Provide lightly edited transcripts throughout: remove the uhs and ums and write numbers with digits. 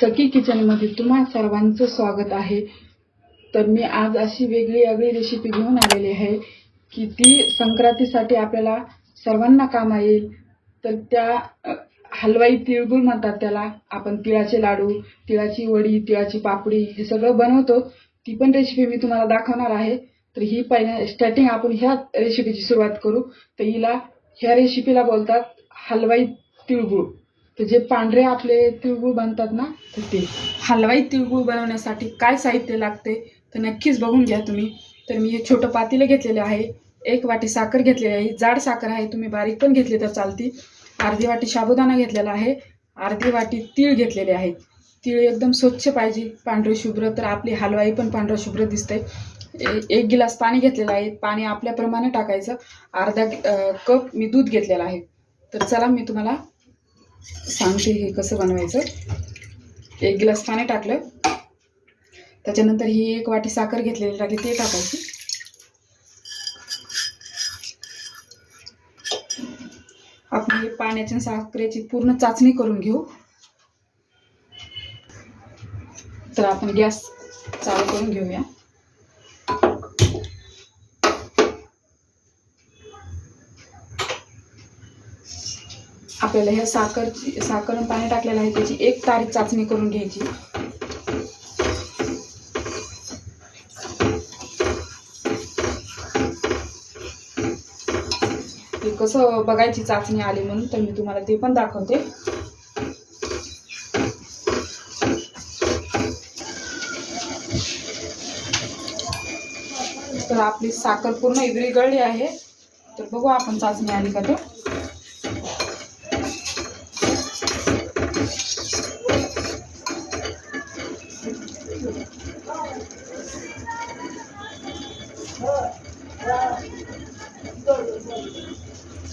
सखी किचनमध्ये तुम्हा सर्वांचं स्वागत आहे। तर मी आज अशी वेगळी रेसिपी घेऊन आलेली आहे की ती संक्रांतीसाठी आपल्याला सर्वांना कामा येईल। तर त्या हलवाई तिळगुळ म्हणतात त्याला। आपण तिळाचे लाडू, तिळाची वडी, तिळाची पापडी हे सगळं बनवतो। ती पण रेसिपी मी तुम्हाला दाखवणार आहे। तर ही पहिल्या स्टार्टिंग आपण ह्या रेसिपीची सुरुवात करू। तर ह्या रेसिपीला बोलतात हलवाई तिळगुळ। तर जे पांढरे आपले तिळगुळ बनतात ना, तर ते हलवाई तिळगुळ बनवण्यासाठी काय साहित्य लागते तर नक्कीच बघून घ्या तुम्ही। तर मी हे छोटं पातेलं घेतलेले आहे, 1 वाटी साखर घेतलेली आहे, जाड साखर आहे, तुम्ही बारीक पण घेतली तर चालती। अर्धी वाटी साबुदाणा घेतलेला आहे, अर्धी वाटी तीळ घेतलेले आहेत। तीळ एकदम स्वच्छ पाहिजे, पांढरे शुभ्र, तर आपली हलवाई पण पांढरा शुभ्र दिसते। 1 गिलास पाणी घेतलेलं आहे, पाणी आपल्याप्रमाणे टाकायचं। अर्धा कप मी दूध घेतलेलं आहे। तर चला मी तुम्हाला सांगते हे कसं बनवायचं। 1 गिलास पाणी टाकलं, त्याच्यानंतर ही 1 वाटी साखर घेतलेली टाकली, ते टाकायची। आपण हे पाण्याच्या साखरेची पूर्ण चाचणी करून घेऊ। तर आपण गॅस चालू करून घेऊया। आपल्याला ह्या साखर आणि पाणी टाकलेलं आहे त्याची 1 तारी चाचणी करून घ्यायची। ते कसं बघायची चाचणी आली म्हणून, तर मी तुम्हाला ते पण दाखवते। तर आपली साखर पूर्ण विरघळली आहे। तर बघू आपण चाचणी आली का ते।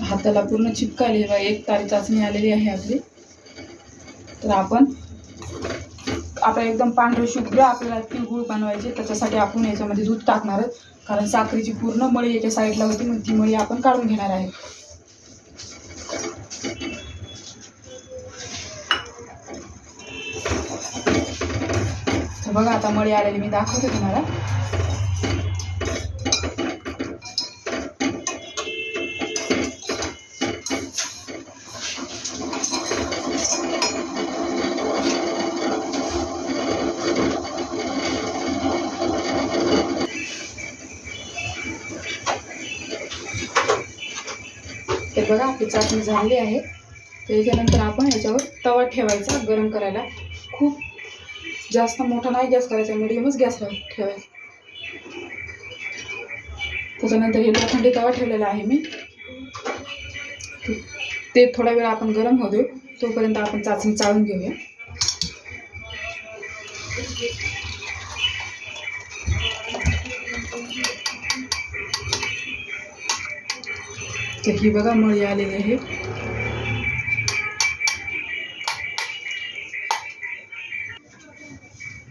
हाताला पूर्ण चिपकाली, 1 तारी चाचणी आलेली आहे आपली। तर आपण एकदम पांढरे शुभ्र आपल्याला तिळगुळ बनवायचे, त्याच्यासाठी आपण याच्यामध्ये दूध टाकणार आहोत। कारण साखरेची पूर्ण मळी एका साईडला होती, मग ती मळी आपण काढून घेणार आहे। तर बघा आता मळी आलेली मी दाखवते तुम्हाला। तर बघा आपली चाचणी झाली आहे। त्याच्यानंतर आपण याच्यावर तवा ठेवायचा गरम करायला। खूप जास्त मोठा नाही गॅस करायचा, मिडियमच गॅस ठेवायचा। त्याच्यानंतर हे लोखंडी तवा ठेवलेला आहे मी, ते थोडा वेळ आपण गरम होऊ देऊ, तोपर्यंत आपण चाचणी चाळून घेऊया। तर ही बघा मळी आलेली आहे।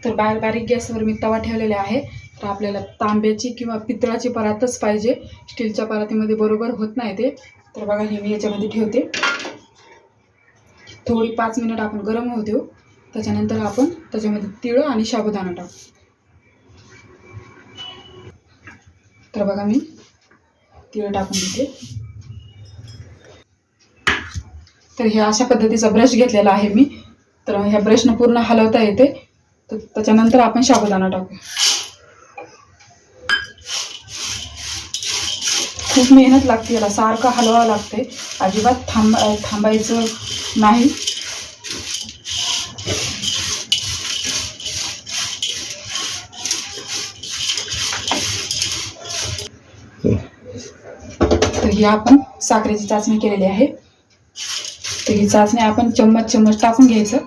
तर बारीक गॅसवर मी तवा ठेवलेला आहे। तर आपल्याला तांब्याची किंवा पितळाची परातच पाहिजे, स्टीलच्या परातीमध्ये बरोबर होत नाही ते। तर बघा हे मी याच्यामध्ये ठेवते, थोडी 5 मिनिट आपण गरम होऊ देऊ। त्याच्यानंतर आपण त्याच्यामध्ये तीळ आणि साबुदाणा टाकू। तर बघा मी तीळ टाकून देते। तर हे अशा पद्धतीचा ब्रश घेतलेला आहे मी। तर ह्या ब्रशनं पूर्ण हलवता येते। तर त्याच्यानंतर आपण साबुदाणा टाकू। खूप मेहनत लागते याला, सारखं हलवावं लागते, अजिबात थांबायचं नाही। तर ही आपण साखरेची चाचणी केलेली आहे। तर ही चाचणी आपण चम्मच टाकून घ्यायचं।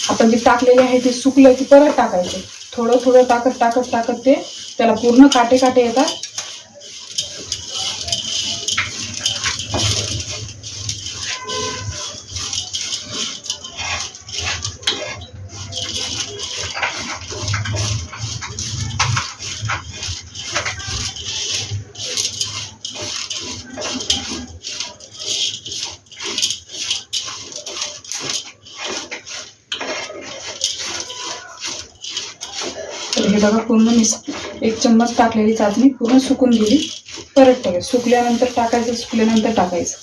आपण जे टाकलेले आहे ते सुकलं की परत टाकायचं, थोडं टाकत ते त्याला पूर्ण काटे येतात। हे बघा पूर्ण एक चम्मच टाकलेली चाचणी पूर्ण सुकून गेली. परत टाकायचं, सुकल्यानंतर टाकायचं, सुकल्यानंतर टाकायचं.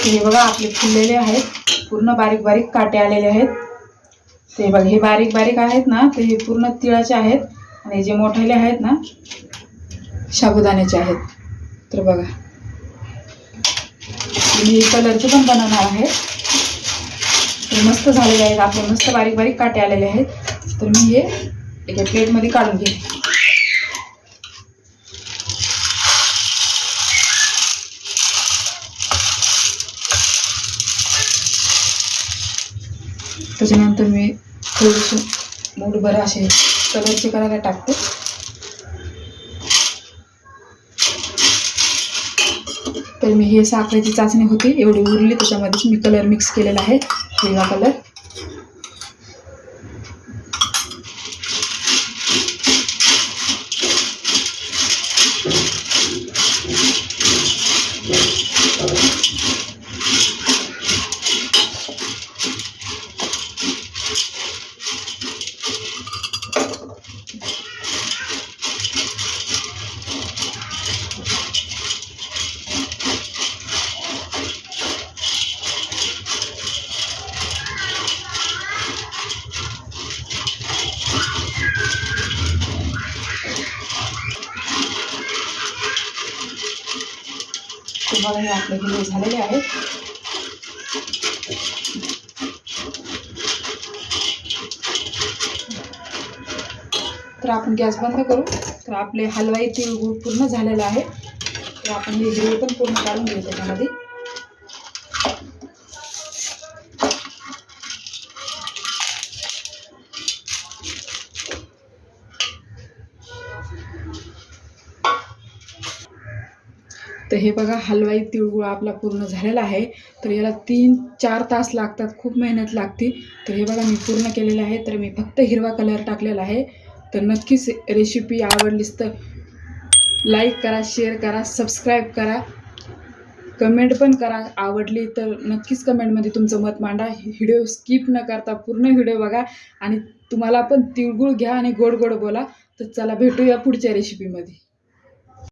हे बघा आपले फुललेले आहेत, पूर्ण बारीक बारीक काटे आलेले आहेत. ते बघा हे बारीक बारीक आहेत ना, ते हे पूर्ण तिळाचे आहेत आणि जे मोठेले आहेत ना साबुदाण्याचे आहेत. तर बघा मी कलरचे पण बनवणार आहे. ते मस्त झालेले आहेत आपले, मस्त बारीक बारीक काटे आलेले आहेत. तर मी हे एका प्लेटमध्ये काढून घेते. त्याच्यानंतर मी थोडेसे मूठभर असे कलरचे करायला टाकते. तर मी हे साखरेची चाचणी होती एवढी उरली, त्याच्यामध्ये मी कलर मिक्स केलेला आहे, हिरवा कलर. तुम्हाला हे आपले हिरवे झालेले आहेत. तर आपण गॅस बंद करू. तर आपले हलवाई तिळगुळ पूर्ण झालेला आहे. तर आपण हे हिरवे पण पूर्ण काढून घेऊ त्याच्यामध्ये. तर हे बघा हलवाई तिळगुळ आपला पूर्ण झालेला आहे. तर याला 3-4 तास लागतात, खूप मेहनत लागते. तर हे बघा मी पूर्ण केलेलं आहे. तर मी फक्त हिरवा कलर टाकलेला आहे. तर नक्कीच रेसिपी आवडलीच तर लाईक करा, शेअर करा, सबस्क्राईब करा, कमेंट पण करा. आवडली तर नक्कीच कमेंटमध्ये तुमचं मत मांडा. व्हिडिओ स्किप न करता पूर्ण व्हिडिओ बघा आणि तुम्हाला पण तिळगुळ घ्या आणि गोड गोड बोला. तर चला भेटूया पुढच्या रेसिपीमध्ये.